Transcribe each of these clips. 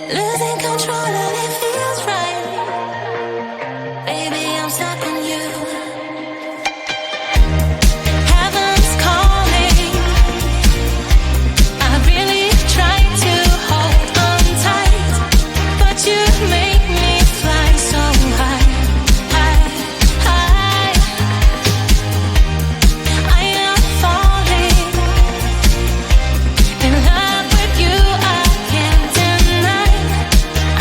Losing control and it feels right. Baby, I'm stuck on you. Heaven's calling. I really tried to hold on tight, but you make me fly so high, high, high. I am falling in love with you. I can't deny.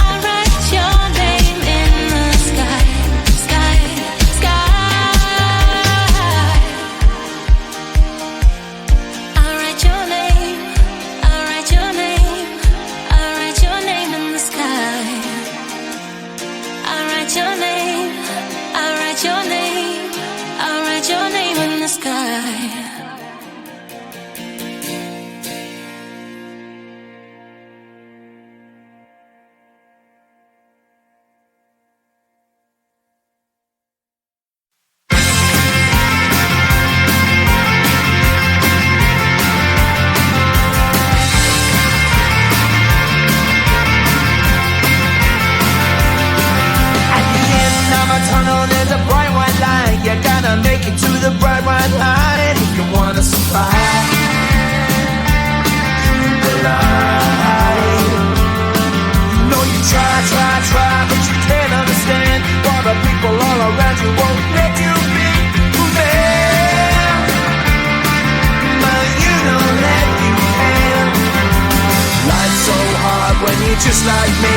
I write your name in the sky, sky, sky. I write your name. I write your name. I write your name in the sky. I write your name. I write your name. I write your name in the sky. At the end of a tunnel, there's a bright white light. You gotta make it to the bright white light if you wanna survive. The light. You know you try, but you can't understand why the people all around you won't let you be who they are. But you know that you can. Life's so hard when you're just like me,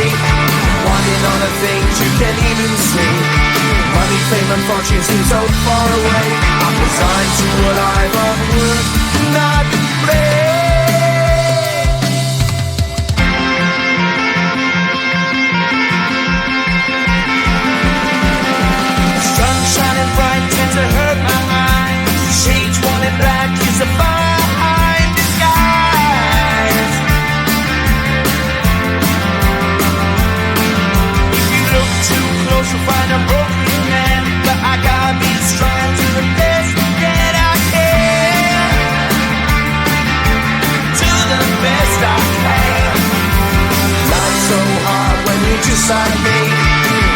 wanting all the things you can't even see. Money, fame and fortune seem so far away. I'm resigned to what I've unworked, not play. Sun shining bright tends to hurt my mind. Shades worn in black is a fine disguise. If you look too close, you'll find a broken man. But I gotta be strong to the best that I can. To the best I can. Life's so hard when you're just like me,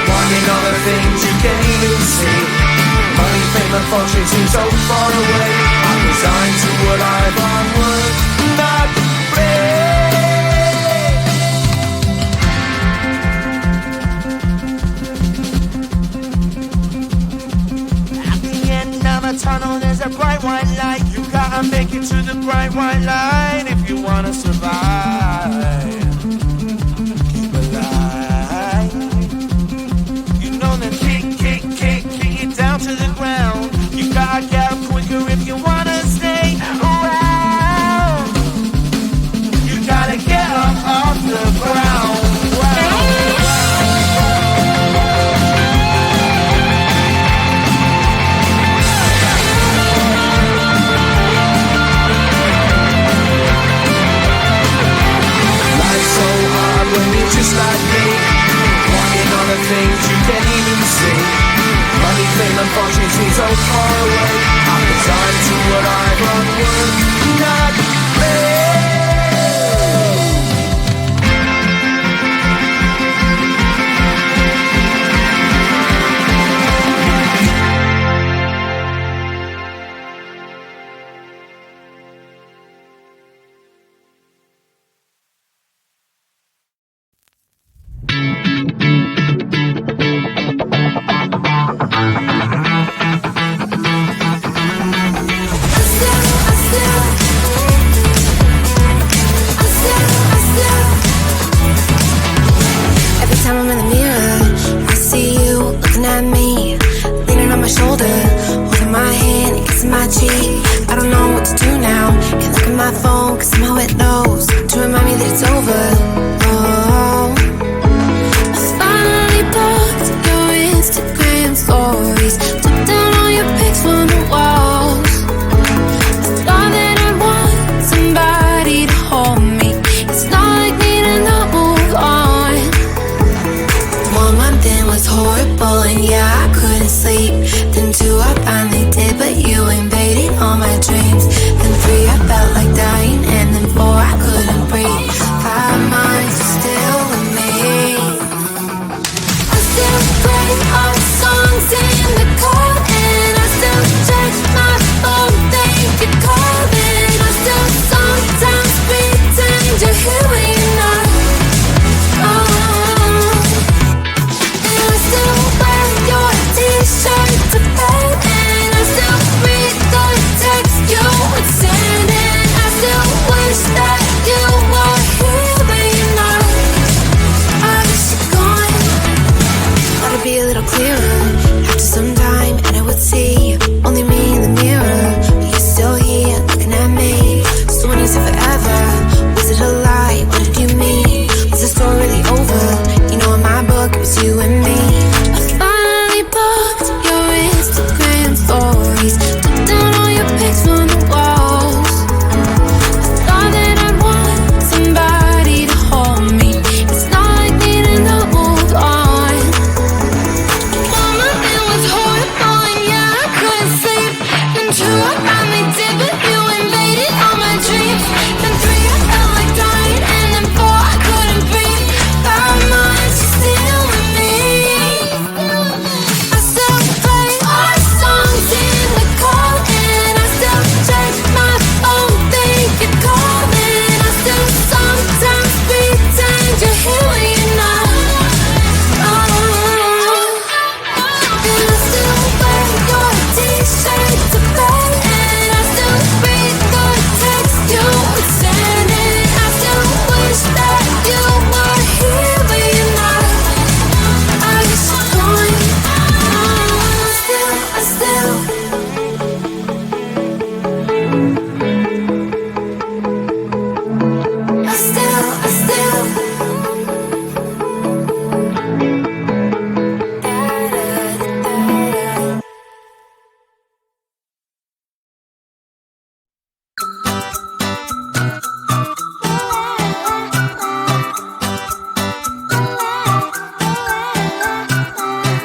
wanting all the things you can't even see. Money, fame and fortune seem so far away. I'm resigned to what I've unworked, not play. At the end of a tunnel, there's a bright white light. You gotta make it to the bright white light if you wanna survive. Keep alive. You know that kick it down to the ground. You gotta get up quicker if you wanna stay around. You gotta get up off the ground. Life's so hard when you're just like me, wanting all the things you can't even see. Money, fame and fortune seem so far away. I'm resigned to what I've unworked, not play. Every time I'm in the mirror, I see you looking at me, leaning on my shoulder, holding my hand and kissing my cheek. I don't know what to do now. Can't look at my phone 'cause somehow it knows to remind me that it's over. Oh, I finally blocked your Instagram stories, took down all your pics on the walls. I thought that I want somebody to hold me. It's not like me to not move on. 1 month in was horrible and yeah, I couldn't sleep. Then 2, I finally did, but you invaded all my dreams. Then 3, I felt like dying, and then 4, I you and me. I finally booked your Instagram stories, took down all your pics on the walls. I thought that I'd want somebody to hold me. It's not like needing to move on. Mama, it was horrible and yeah, I couldn't sleep. Then 2, I finally did, but you invaded all my dreams. Then 3, I felt like dying, and then 4, I couldn't breathe. 5 months, you're still with me. I still play our songs in the car, and I still check my phone, think you're calling. I still sometimes pretend you're here when you're not. And I still wear your t-shirt to bed, and I still read the text you were sending. I still wish that you were here but you're not. I guess you're gone. I still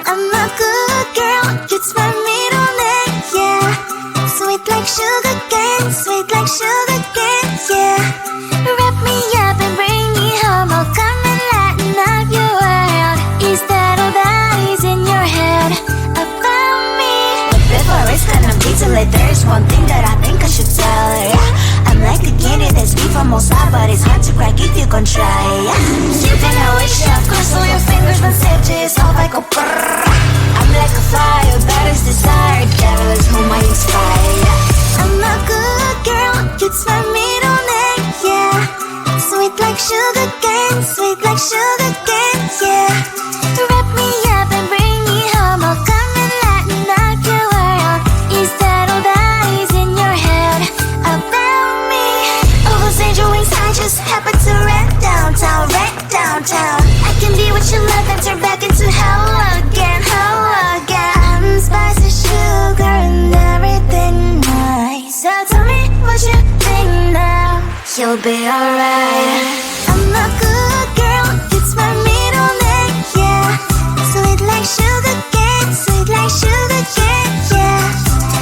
I'm a good girl, it's my middle name, yeah. Sweet like sugar cane, sweet like sugar cane, yeah. Wrap me up and bring me home, I'll come and lighten up your world. Is that all that is in your head about me? But before it's gonna be too late, there's one thing that I think I should tell her, yeah. I'm like a candy that's sweet from outside, but it's hard to crack if you can try, yeah. You can always shove, cross all your fingers, but safety is off, I go brrrr. I'm like a fire, that is desire, devil is whom I inspire, yeah. I'm a good girl, it's my middle name, yeah. Sweet like sugar cane, sweet like sugar cane, yeah. Wrap me up and bring me home, I'll come and lighten up your world. Is that all that is in your head about me? All those angel wings I just happen to rent downtown, rent downtown. I can be what you love and turn back into hell again, hell again. Spicy sugar and everything nice. So tell me what you think now. You'll be alright. I'm a good girl, it's my middle name, yeah. Sweet like sugar cane, sweet like sugar cane, yeah.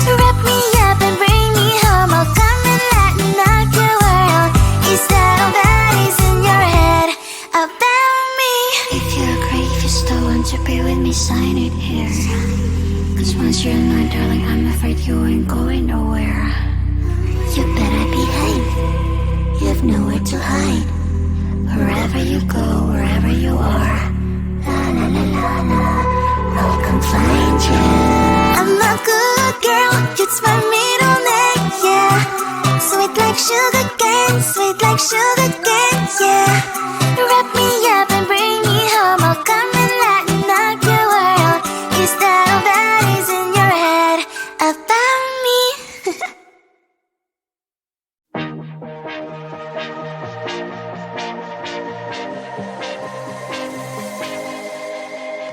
Wrap me up and bring me home, I'll come and lighten up your world. Is that all that is in your head about me? If you agree, if you still want to be with me, sign it here. Cause once you're mine, darling, I'm afraid you ain't going nowhere. You better behave, you have nowhere to hide. Wherever you go, wherever you are, la la la la la, I'll come find you. I'm a good girl, it's my middle name, yeah. Sweet like sugar cane, sweet like sugar cane, yeah. Wrap me up and bring me home, I'll come and lighten up your world. Is that all that is in your head about me?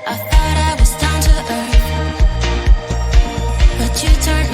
I thought I was down to earth, but you turned